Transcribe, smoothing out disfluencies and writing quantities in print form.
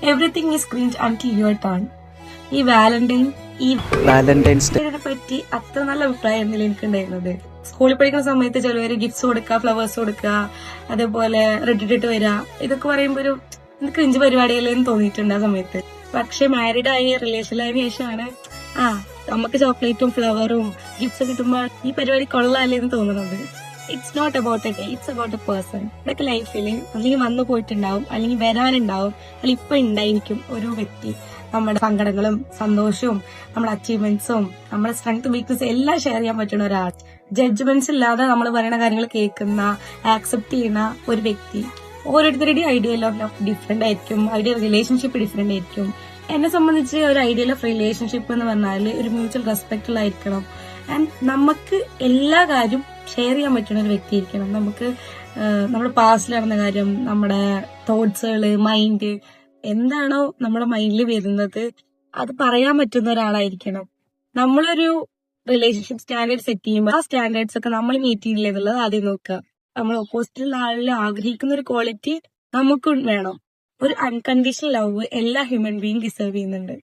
Everything is cringe until your turn. ഈ Valentine's ഡേനെ പറ്റി അത്ര നല്ല അഭിപ്രായമായിരുന്നില്ല എനിക്കുണ്ടായിരുന്നത്. സ്കൂളിൽ പഠിക്കുന്ന സമയത്ത് ചിലവര് ഗിഫ്റ്റ്സ് കൊടുക്കുക, ഫ്ലവേഴ്സ് കൊടുക്കുക, അതേപോലെ റെഡിറ്റിട്ട് വരിക, ഇതൊക്കെ പറയുമ്പോ ഒരു ക്രിഞ്ച് പരിപാടിയല്ലേന്ന് തോന്നിയിട്ടുണ്ട് ആ സമയത്ത്. പക്ഷെ മാരീഡ് ആയി റിലേഷനിലായതിനു ശേഷമാണ് നമുക്ക് ചോക്ലേറ്റും ഫ്ലവറും ഗിഫ്റ്റ്സ് കിട്ടുമ്പോൾ ഈ പരിപാടി കൊള്ളാല്ലേന്ന് തോന്നുന്നത്. It's not about a day, it's about a person. ഇതൊക്കെ ലൈഫിൽ അല്ലെങ്കിൽ വന്നു പോയിട്ടുണ്ടാവും, അല്ലെങ്കിൽ വരാനുണ്ടാവും, അല്ലെങ്കിൽ ഇപ്പൊ ഉണ്ടായിരിക്കും ഒരു വ്യക്തി. നമ്മുടെ സങ്കടങ്ങളും സന്തോഷവും നമ്മുടെ അച്ചീവ്മെന്റ്സും നമ്മുടെ സ്ട്രെങ്ത് വീക്ക്നസ് എല്ലാം ഷെയർ ചെയ്യാൻ പറ്റുന്ന ഒരാൾ. ജഡ്ജ്മെന്റ്സ് ഇല്ലാതെ നമ്മൾ പറയുന്ന കാര്യങ്ങൾ കേൾക്കുന്ന, ആക്സെപ്റ്റ് ചെയ്യുന്ന ഒരു വ്യക്തി. ഓരോരുത്തരുടെയും ഐഡിയൽ ഓഫ് ലവ് ഡിഫറെന്റ് ആയിരിക്കും, ഐഡിയൽ റിലേഷൻഷിപ്പ് ഡിഫറെന്റ് ആയിരിക്കും. എന്നെ സംബന്ധിച്ച് ഒരു ഐഡിയൽ ഓഫ് റിലേഷൻഷിപ്പ് എന്ന് പറഞ്ഞാൽ ഒരു മ്യൂച്വൽ റെസ്പെക്റ്റിലായിരിക്കണം. ആൻഡ് നമുക്ക് എല്ലാ കാര്യവും ഷെയർ ചെയ്യാൻ പറ്റുന്ന ഒരു വ്യക്തി ആയിരിക്കണം. നമുക്ക് നമ്മുടെ പാസ്റ്റിൽ നടന്ന കാര്യം, നമ്മുടെ തോട്ട്സുകള്, മൈൻഡ് എന്താണോ നമ്മുടെ മൈൻഡിൽ വരുന്നത് അത് പറയാൻ പറ്റുന്ന ഒരാളായിരിക്കണം. നമ്മളൊരു റിലേഷൻഷിപ്പ് സ്റ്റാൻഡേർഡ് സെറ്റ് ചെയ്യുമ്പോൾ ആ സ്റ്റാൻഡേർഡ്സ് ഒക്കെ നമ്മൾ മീറ്റ് ചെയ്യില്ല എന്നുള്ളത് ആദ്യം നോക്കുക. നമ്മൾ ഓപ്പോസിറ്റുള്ള ആളിൽ ആഗ്രഹിക്കുന്ന ഒരു ക്വാളിറ്റി നമുക്കും വേണം. ഒരു അൺകണ്ടീഷണൽ ലവ് എല്ലാ ഹ്യൂമൻ ബീങ് ഡിസേർവ് ചെയ്യുന്നുണ്ട്.